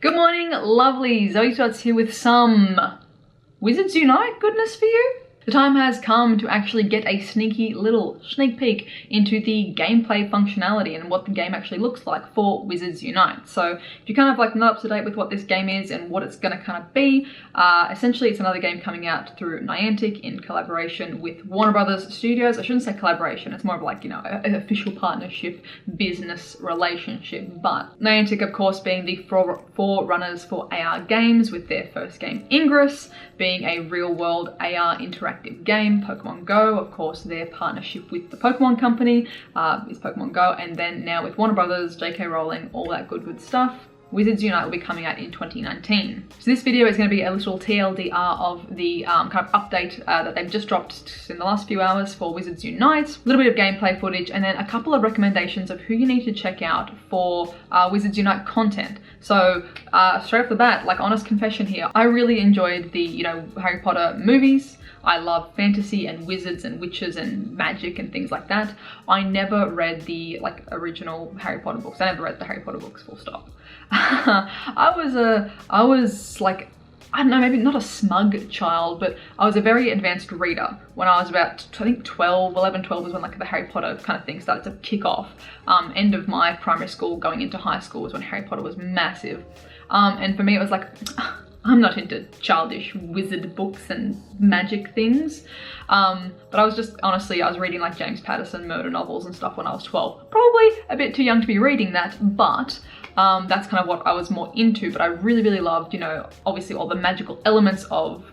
Good morning, lovely. ZoëTwoDots here with some Wizards Unite goodness for you. The time has come to actually get a sneaky little sneak peek into the gameplay functionality and what the game actually looks like for Wizards Unite. So if you're kind of like not up to date with what this game is and what it's going to kind of be, essentially it's another game coming out through Niantic in collaboration with Warner Brothers Studios. I shouldn't say collaboration, it's more of like, you know, an official partnership, business relationship. But Niantic, of course, being the forerunners for AR games, with their first game Ingress being a real-world AR interactive game. Pokemon GO, of course, their partnership with the Pokemon company is Pokemon GO, and then now with Warner Brothers, JK Rowling, all that good stuff. Wizards Unite will be coming out in 2019. So this video is going to be a little TLDR of the kind of update that they've just dropped in the last few hours for Wizards Unite, a little bit of gameplay footage, and then a couple of recommendations of who you need to check out for Wizards Unite content. So straight off the bat, like honest confession here, I really enjoyed the, you know, Harry Potter movies. I love fantasy and wizards and witches and magic and things like that. I never read the like original Harry Potter books. I never read the Harry Potter books, full stop. I was like, I don't know, maybe not a smug child, but I was a very advanced reader when I was about, I think 11, 12 was when like the Harry Potter kind of thing started to kick off. End of my primary school, going into high school was when Harry Potter was massive. And for me it was like, I'm not into childish wizard books and magic things. But I was just, honestly, I was reading like James Patterson murder novels and stuff when I was 12. Probably a bit too young to be reading that, but that's kind of what I was more into. But I really loved, you know, obviously all the magical elements of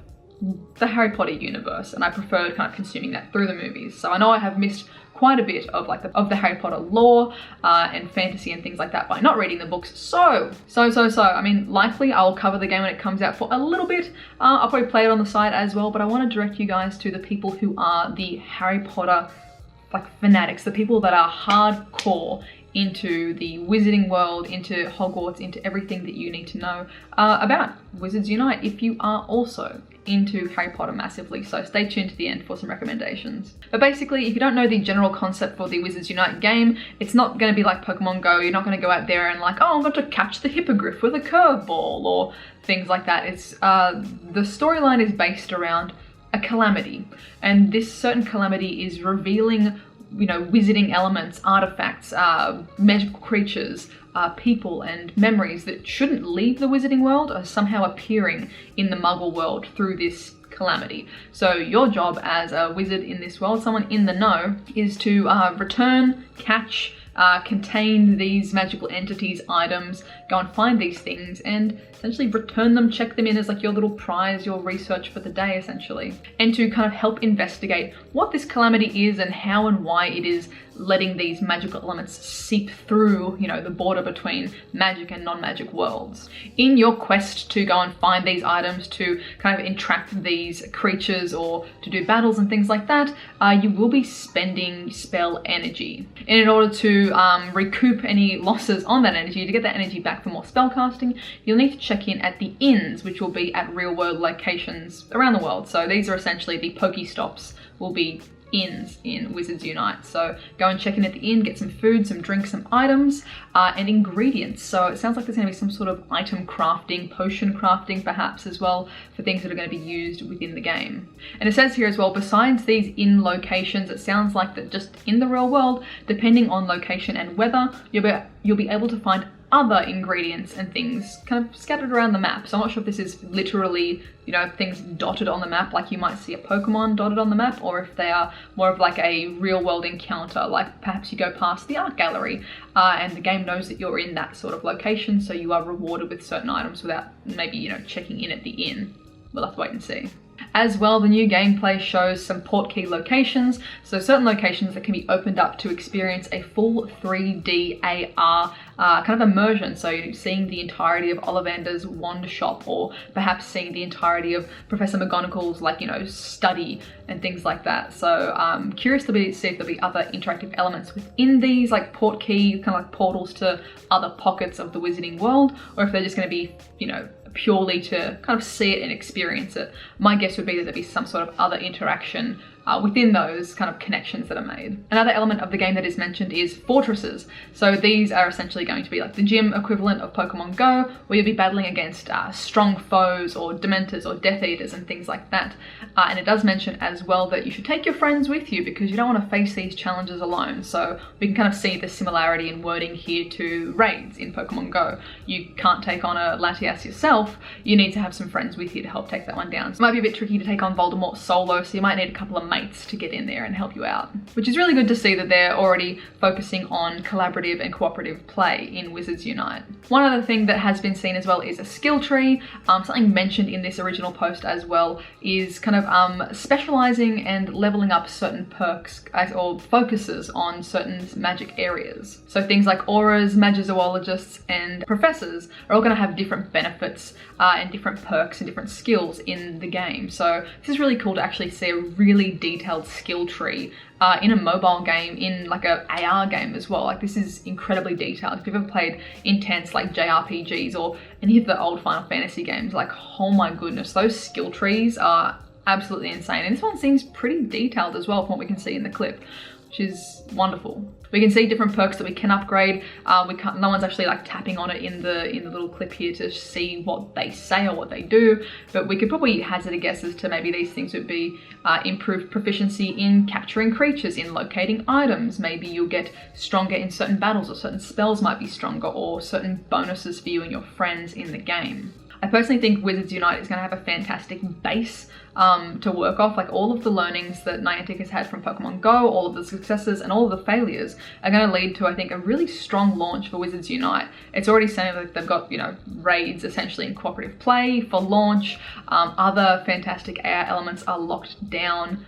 the Harry Potter universe, and I preferred kind of consuming that through the movies. So I know I have missed quite a bit of like the Harry Potter lore and fantasy and things like that by not reading the books. So I mean, likely I'll cover the game when it comes out for a little bit. I'll probably play it on the side as well, but I want to direct you guys to the people who are the Harry Potter like fanatics, the people that are hardcore into the wizarding world, into Hogwarts, into everything that you need to know about Wizards Unite if you are also into Harry Potter massively. So stay tuned to the end for some recommendations. But basically, if you don't know the general concept for the Wizards Unite game, it's not going to be like Pokemon GO. You're not going to go out there and like, oh, I'm going to catch the hippogriff with a curveball or things like that. It's the storyline is based around a calamity, and this certain calamity is revealing, you know, wizarding elements, artifacts, magical creatures, people and memories that shouldn't leave the wizarding world are somehow appearing in the Muggle world through this calamity. So your job as a wizard in this world, someone in the know, is to return, catch, contain these magical entities, items, go and find these things and essentially return them, check them in as like your little prize, your research for the day essentially. And to kind of help investigate what this calamity is and how and why it is letting these magical elements seep through, you know, the border between magic and non-magic worlds. In your quest to go and find these items, to kind of entrap these creatures or to do battles and things like that, you will be spending spell energy. And in order to recoup any losses on that energy, to get that energy back for more spell casting, you'll need to check in at the inns, which will be at real world locations around the world. So these are essentially the Pokestops, will be inns in Wizards Unite. So go and check in at the inn, get some food, some drinks, some items, and ingredients. So it sounds like there's going to be some sort of item crafting, potion crafting perhaps as well, for things that are going to be used within the game. And it says here as well, besides these inn locations, it sounds like that just in the real world, depending on location and weather, you'll be able to find other ingredients and things kind of scattered around the map. So I'm not sure if this is literally, you know, things dotted on the map like you might see a Pokemon dotted on the map, or if they are more of like a real world encounter, like perhaps you go past the art gallery and the game knows that you're in that sort of location, so you are rewarded with certain items without maybe, you know, checking in at the inn. We'll have to wait and see. As well, the new gameplay shows some Portkey locations, so certain locations that can be opened up to experience a full 3D AR kind of immersion. So you're seeing the entirety of Ollivander's wand shop, or perhaps seeing the entirety of Professor McGonagall's, like, you know, study and things like that. So I'm curious to see if there'll be other interactive elements within these, like Portkey, kind of like portals to other pockets of the wizarding world, or if they're just going to be, you know, purely to kind of see it and experience it. My guess would be that there'd be some sort of other interaction within those kind of connections that are made. Another element of the game that is mentioned is fortresses. So these are essentially going to be like the gym equivalent of Pokemon Go, where you'll be battling against strong foes or Dementors or Death Eaters and things like that. And it does mention as well that you should take your friends with you because you don't want to face these challenges alone. So we can kind of see the similarity in wording here to raids in Pokemon Go. You can't take on a Latias yourself, you need to have some friends with you to help take that one down. So it might be a bit tricky to take on Voldemort solo, so you might need a couple of mates to get in there and help you out. Which is really good to see that they're already focusing on collaborative and cooperative play in Wizards Unite. One other thing that has been seen as well is a skill tree. Something mentioned in this original post as well is kind of specializing and leveling up certain perks or focuses on certain magic areas. So things like auras, magizoologists, and professors are all going to have different benefits and different perks and different skills in the game. So this is really cool to actually see a really detailed skill tree in a mobile game, in like a AR game as well. Like this is incredibly detailed. If you've ever played intense like JRPGs or any of the old Final Fantasy games, like oh my goodness, those skill trees are absolutely insane. And this one seems pretty detailed as well from what we can see in the clip, which is wonderful. We can see different perks that we can upgrade. No one's actually like tapping on it in the little clip here to see what they say or what they do, but we could probably hazard a guess as to maybe these things would be improved proficiency in capturing creatures, in locating items. Maybe you'll get stronger in certain battles, or certain spells might be stronger, or certain bonuses for you and your friends in the game. I personally think Wizards Unite is going to have a fantastic base to work off. Like all of the learnings that Niantic has had from Pokemon Go, all of the successes and all of the failures are going to lead to, I think, a really strong launch for Wizards Unite. It's already saying that they've got, you know, raids essentially in cooperative play for launch. Other fantastic AR elements are locked down.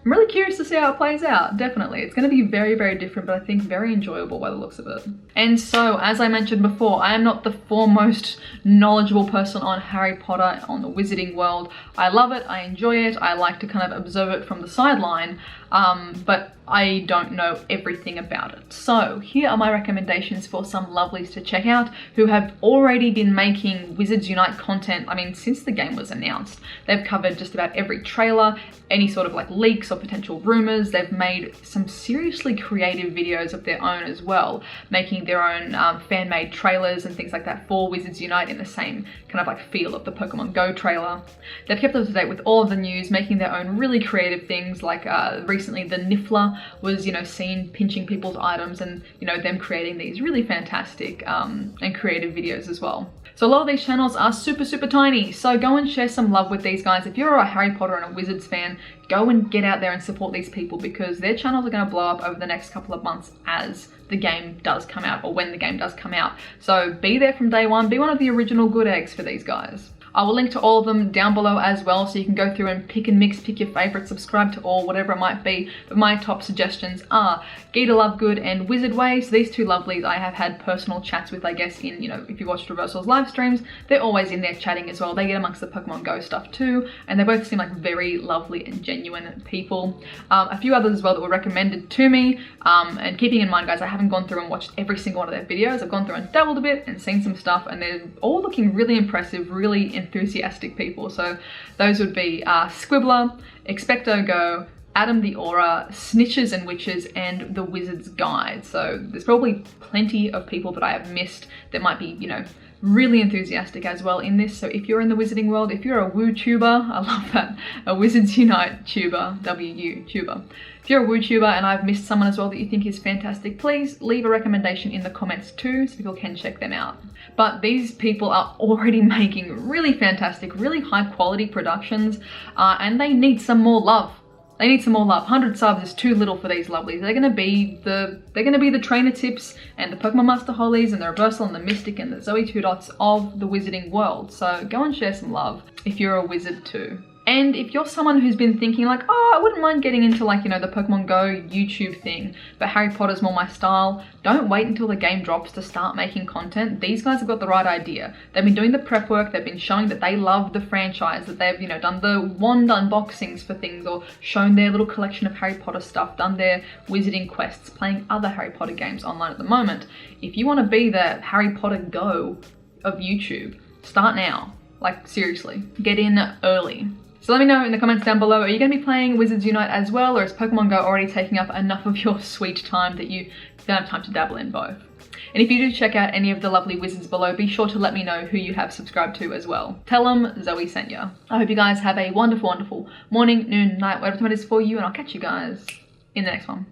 I'm really curious to see how it plays out, definitely. It's going to be very, very different, but I think very enjoyable by the looks of it. And so, as I mentioned before, I am not the foremost knowledgeable person on Harry Potter, on the wizarding world. I love it, I enjoy it, I like to kind of observe it from the sideline, but I don't know everything about it. So here are my recommendations for some lovelies to check out who have already been making Wizards Unite content, I mean, since the game was announced. They've covered just about every trailer, any sort of like leaks or potential rumors. They've made some seriously creative videos of their own as well, making their own fan-made trailers and things like that for Wizards Unite in the same kind of like feel of the Pokemon Go trailer. They've kept up to date with all of the news, making their own really creative things, like recently the Niffler was, you know, seen pinching people's items, and, you know, them creating these really fantastic and creative videos as well. So a lot of these channels are super, super tiny, so go and share some love with these guys. If you're a Harry Potter and a Wizards fan, go and get out there and support these people, because their channels are going to blow up over the next couple of months as the game does come out, or when the game does come out. So be there from day one, be one of the original good eggs for these guys. I will link to all of them down below as well, so you can go through and pick and mix, pick your favorite, subscribe to all, whatever it might be. But my top suggestions are Geeta Lovegood and Wizard Way. So these two lovelies I have had personal chats with, I guess, in, you know, if you watch Reversal's live streams, they're always in there chatting as well. They get amongst the Pokemon Go stuff too, and they both seem like very lovely and genuine people. A few others as well that were recommended to me, and keeping in mind, guys, I haven't gone through and watched every single one of their videos. I've gone through and dabbled a bit and seen some stuff, and they're all looking really impressive, really enthusiastic people. So those would be Squibbler, Expecto Go, Adam the Aura, Snitches and Witches, and The Wizard's Guide. So there's probably plenty of people that I have missed that might be, you know, really enthusiastic as well in this. So if you're in the wizarding world, if you're a WUtuber, I love that, a Wizards Unite tuber, WUtuber. If you're a WUtuber and I've missed someone as well that you think is fantastic, please leave a recommendation in the comments too, so people can check them out. But these people are already making really fantastic, really high quality productions, and they need some more love. They need some more love. 100 subs is too little for these lovelies. They're gonna be the trainer tips and the Pokemon Master Hollies and the Reversal and the Mystic and the ZoëTwoDots of the wizarding world. So go and share some love if you're a wizard too. And if you're someone who's been thinking like, oh, I wouldn't mind getting into, like, you know, the Pokemon Go YouTube thing, but Harry Potter's more my style, don't wait until the game drops to start making content. These guys have got the right idea. They've been doing the prep work, they've been showing that they love the franchise, that they've, you know, done the wand unboxings for things, or shown their little collection of Harry Potter stuff, done their wizarding quests, playing other Harry Potter games online at the moment. If you want to be the Harry Potter Go of YouTube, start now. Like, seriously, get in early. So let me know in the comments down below, are you going to be playing Wizards Unite as well, or is Pokemon Go already taking up enough of your sweet time that you don't have time to dabble in both? And if you do check out any of the lovely wizards below, be sure to let me know who you have subscribed to as well. Tell them Zoe sent you. I hope you guys have a wonderful, wonderful morning, noon, night, whatever time it is for you, and I'll catch you guys in the next one.